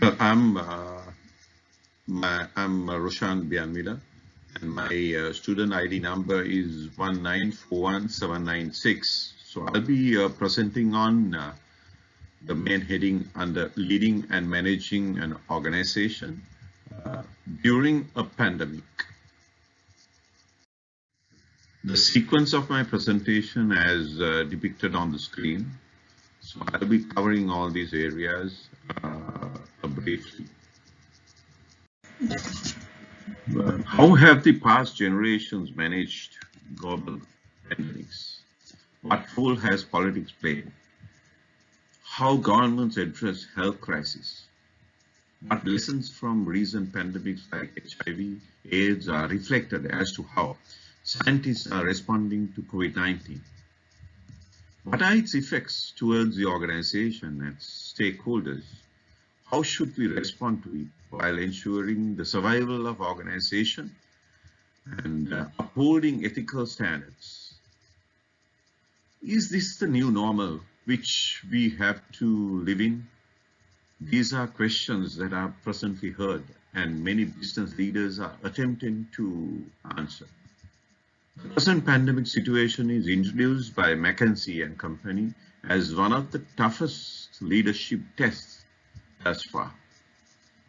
I'm Roshan Biyanwila, and my student ID number is 1941796. So I'll be presenting on the main heading under leading and managing an organization uh, during a pandemic. The sequence of my presentation as depicted on the screen. So I'll be covering all these areas briefly. How have the past generations managed global pandemics? What role has politics played? How governments address health crisis? What lessons from recent pandemics like HIV, AIDS are reflected as to how scientists are responding to COVID-19? What are its effects towards the organization and stakeholders? How should we respond to it while ensuring the survival of organization and upholding ethical standards? Is this the new normal which we have to live in? These are questions that are presently heard and many business leaders are attempting to answer. The present pandemic situation is introduced by McKinsey and Company as one of the toughest leadership tests thus far.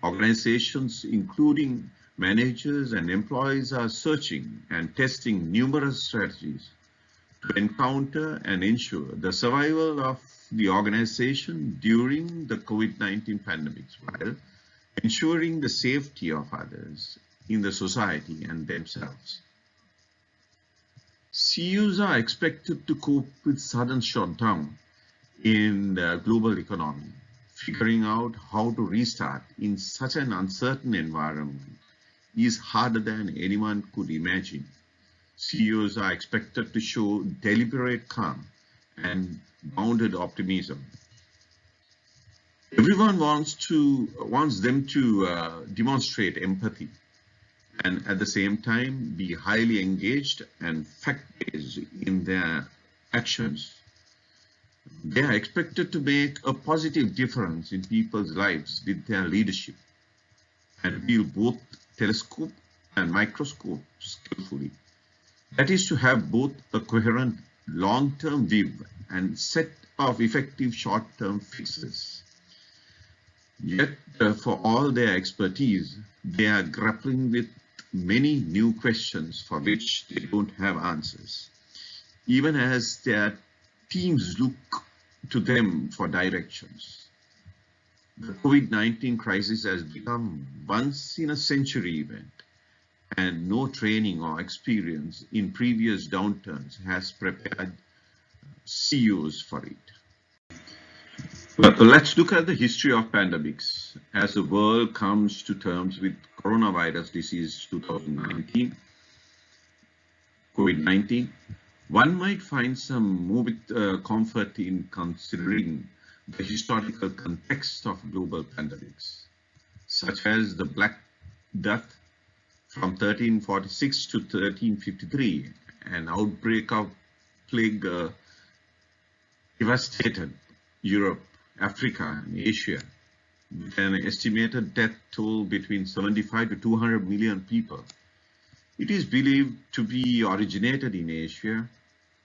Organizations, including managers and employees, are searching and testing numerous strategies to encounter and ensure the survival of the organization during the COVID-19 pandemic, while ensuring the safety of others in the society and themselves. CEOs are expected to cope with sudden shutdown in the global economy. Figuring out how to restart in such an uncertain environment is harder than anyone could imagine. CEOs are expected to show deliberate calm and bounded optimism. Everyone wants them to demonstrate empathy and at the same time be highly engaged and fact-based in their actions. They are expected to make a positive difference in people's lives with their leadership and wield both telescope and microscope skillfully. That is to have both a coherent long-term view and set of effective short-term fixes. Yet, for all their expertise, they are grappling with many new questions for which they don't have answers, even as their teams look to them for directions. The COVID-19 crisis has become once-in-a-century event, and no training or experience in previous downturns has prepared CEOs for it. But let's look at the history of pandemics as the world comes to terms with coronavirus disease 2019, COVID-19. One might find some more comfort in considering the historical context of global pandemics, such as the Black Death from 1346 to 1353, an outbreak of plague devastated Europe, Africa, and Asia, with an estimated death toll between 75 to 200 million people. It is believed to be originated in Asia.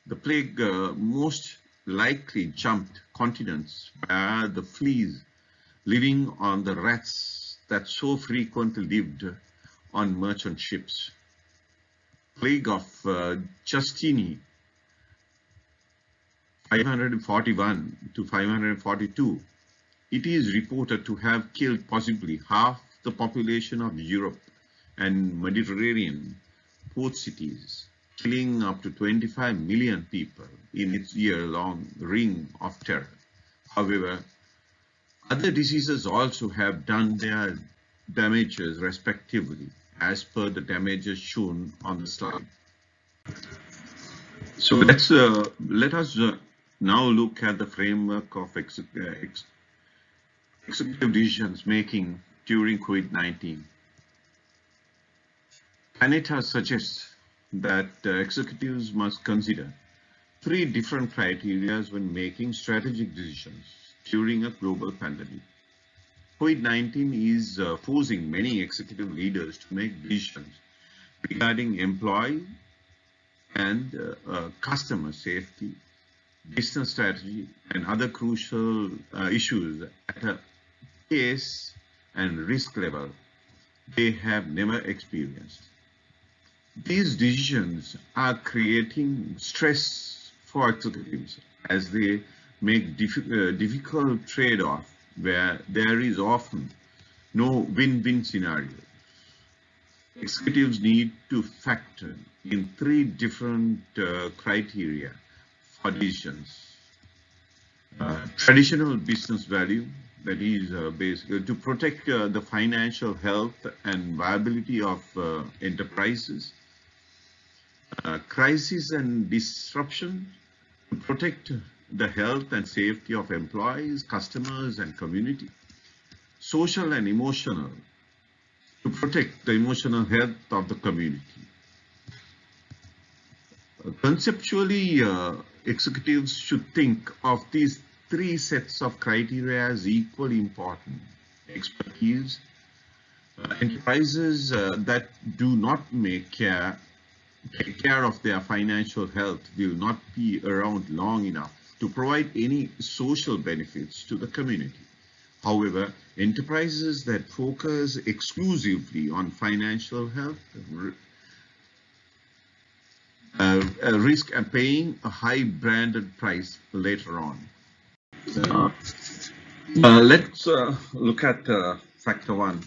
The plague most likely jumped continents where the fleas living on the rats that so frequently lived on merchant ships. Plague of Justini, 541 to 542. It is reported to have killed possibly half the population of Europe and Mediterranean port cities, killing up to 25 million people in its year-long reign of terror. However, other diseases also have done their damages respectively, as per the damages shown on the slide. So let us now look at the framework of executive decisions making during COVID-19. Anita suggests that executives must consider 3 different criteria when making strategic decisions during a global pandemic. COVID-19 is forcing many executive leaders to make decisions regarding employee and customer safety, business strategy, and other crucial issues at a pace and risk level they have never experienced. These decisions are creating stress for executives as they make difficult trade-off where there is often no win-win scenario. Executives need to factor in three different criteria for decisions. Traditional business value, that is basically to protect the financial health and viability of enterprises. Crisis and disruption, to protect the health and safety of employees, customers, and community. Social and emotional, to protect the emotional health of the community. Conceptually, executives should think of these three sets of criteria as equally important. Expertise, enterprises that do not take care of their financial health will not be around long enough to provide any social benefits to the community. However, enterprises that focus exclusively on financial health risk paying a high branded price later on. Let's look at factor one,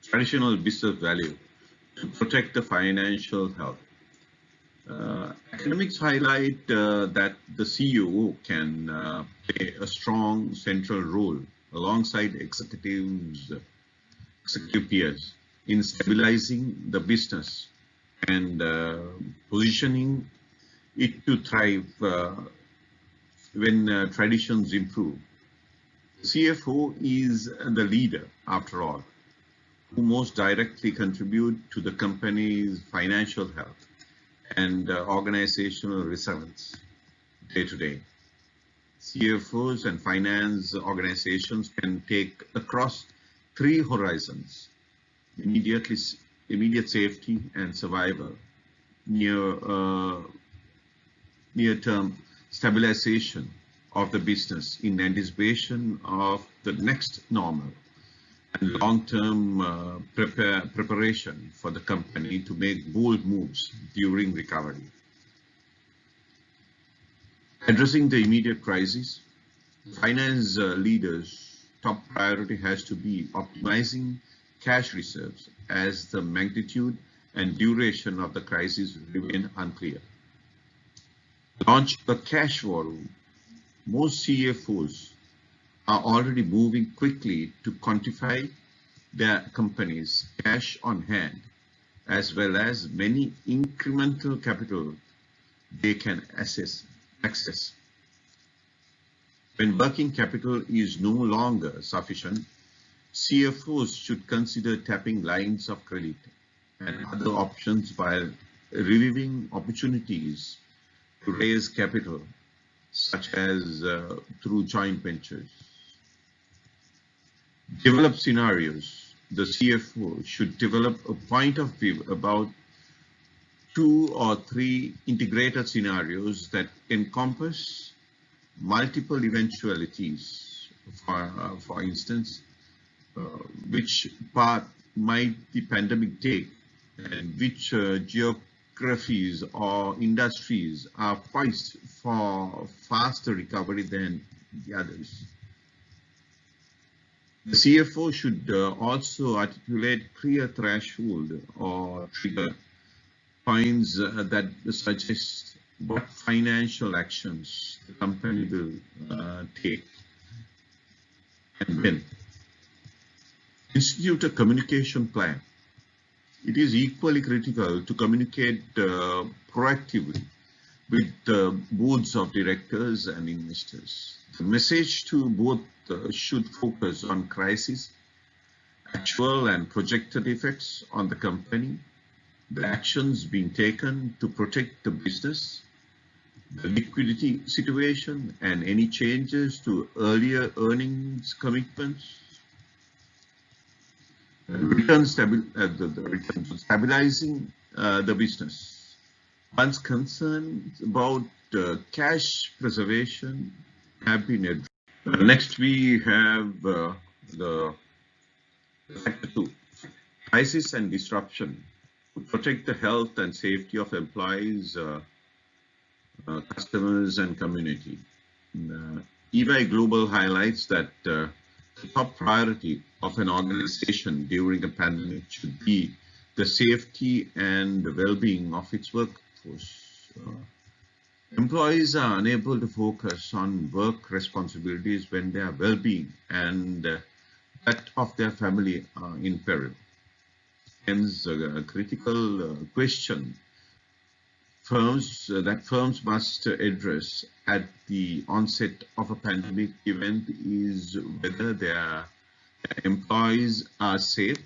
traditional business value, to protect the financial health. Academics highlight that the CEO can play a strong central role alongside executive peers in stabilizing the business and positioning it to thrive when traditions improve. CFO is the leader, after all, who most directly contribute to the company's financial health and organizational resilience day to day. CFOs and finance organizations can take across three horizons: immediate safety and survival, near-term stabilization of the business in anticipation of the next normal, and long-term preparation for the company to make bold moves during recovery. Addressing the immediate crisis, finance leaders' top priority has to be optimizing cash reserves as the magnitude and duration of the crisis remain unclear. Launch a cash war room. Most CFOs are already moving quickly to quantify their company's cash on hand, as well as many incremental capital they can access. When working capital is no longer sufficient, CFOs should consider tapping lines of credit and other options while reviewing opportunities to raise capital, such as through joint ventures. Develop scenarios. The CFO should develop a point of view about 2 or 3 integrated scenarios that encompass multiple eventualities. For instance, which path might the pandemic take, and which geographies or industries are poised for faster recovery than the others. The CFO should also articulate clear threshold or trigger points that suggest what financial actions the company will take and when. Institute a communication plan. It is equally critical to communicate proactively with the boards of directors and investors. The message to both should focus on crisis, actual and projected effects on the company, the actions being taken to protect the business, the liquidity situation, and any changes to earlier earnings commitments. Stabilizing the business. One's concerns about cash preservation have been addressed. Next, we have the factor two, crisis and disruption. To protect the health and safety of employees, customers, and community. EY Global highlights that the top priority of an organization during a pandemic should be the safety and the well-being of its workforce. Employees are unable to focus on work responsibilities when their well-being and that of their family are in peril. Hence, a critical question firms must address at the onset of a pandemic event is whether their employees are safe,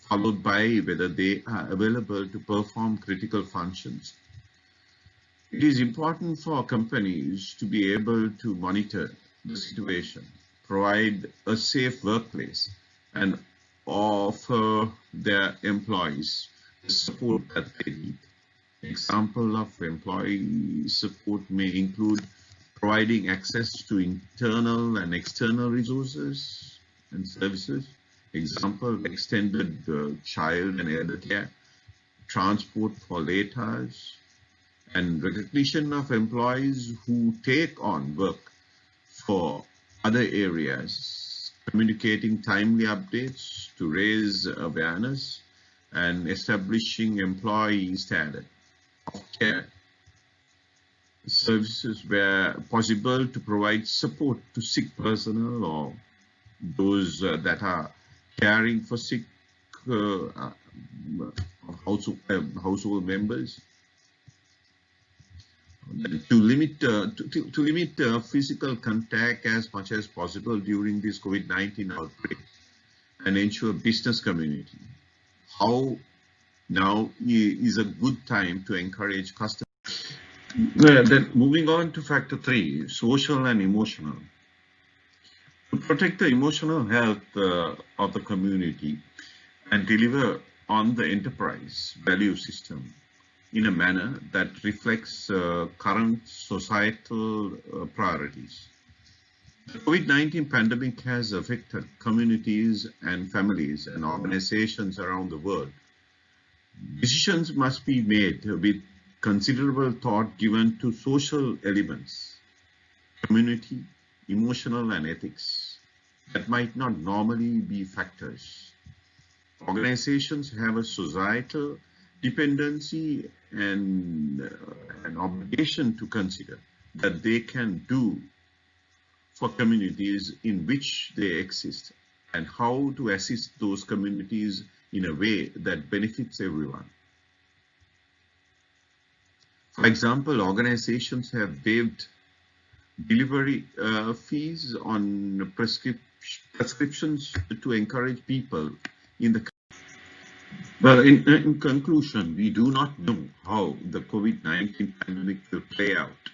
followed by whether they are available to perform critical functions. It is important for companies to be able to monitor the situation, provide a safe workplace, and offer their employees the support that they need. Example of employee support may include providing access to internal and external resources and services. Example, extended child and elder care, transport for late hours, and recognition of employees who take on work for other areas, communicating timely updates to raise awareness, and establishing employee standard of care services where possible to provide support to sick personnel or those that are caring for sick household members. To limit physical contact as much as possible during this COVID-19 outbreak and ensure business community. How now is a good time to encourage customers. Then moving on to factor three, social and emotional. To protect the emotional health of the community and deliver on the enterprise value system in a manner that reflects current societal priorities. The COVID-19 pandemic has affected communities and families and organizations around the world. Decisions must be made with considerable thought given to social elements, community, emotional, and ethics that might not normally be factors. Organizations have a societal dependency and an obligation to consider that they can do for communities in which they exist and how to assist those communities in a way that benefits everyone. For example, organizations have waived delivery fees on prescriptions to encourage people in the. Well, in conclusion, we do not know how the COVID-19 pandemic will play out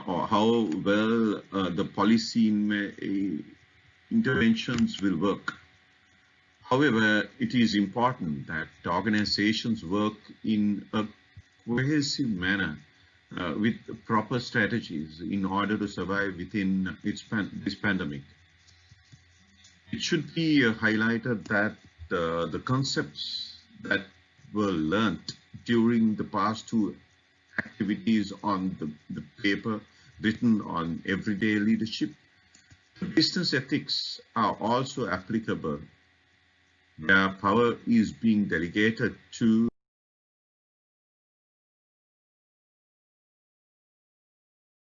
or how well the policy interventions will work. However, it is important that organizations work in a cohesive manner with proper strategies in order to survive within this pandemic. It should be highlighted that the concepts that were learnt during the past two activities on the paper written on everyday leadership, business ethics are also applicable where power is being delegated to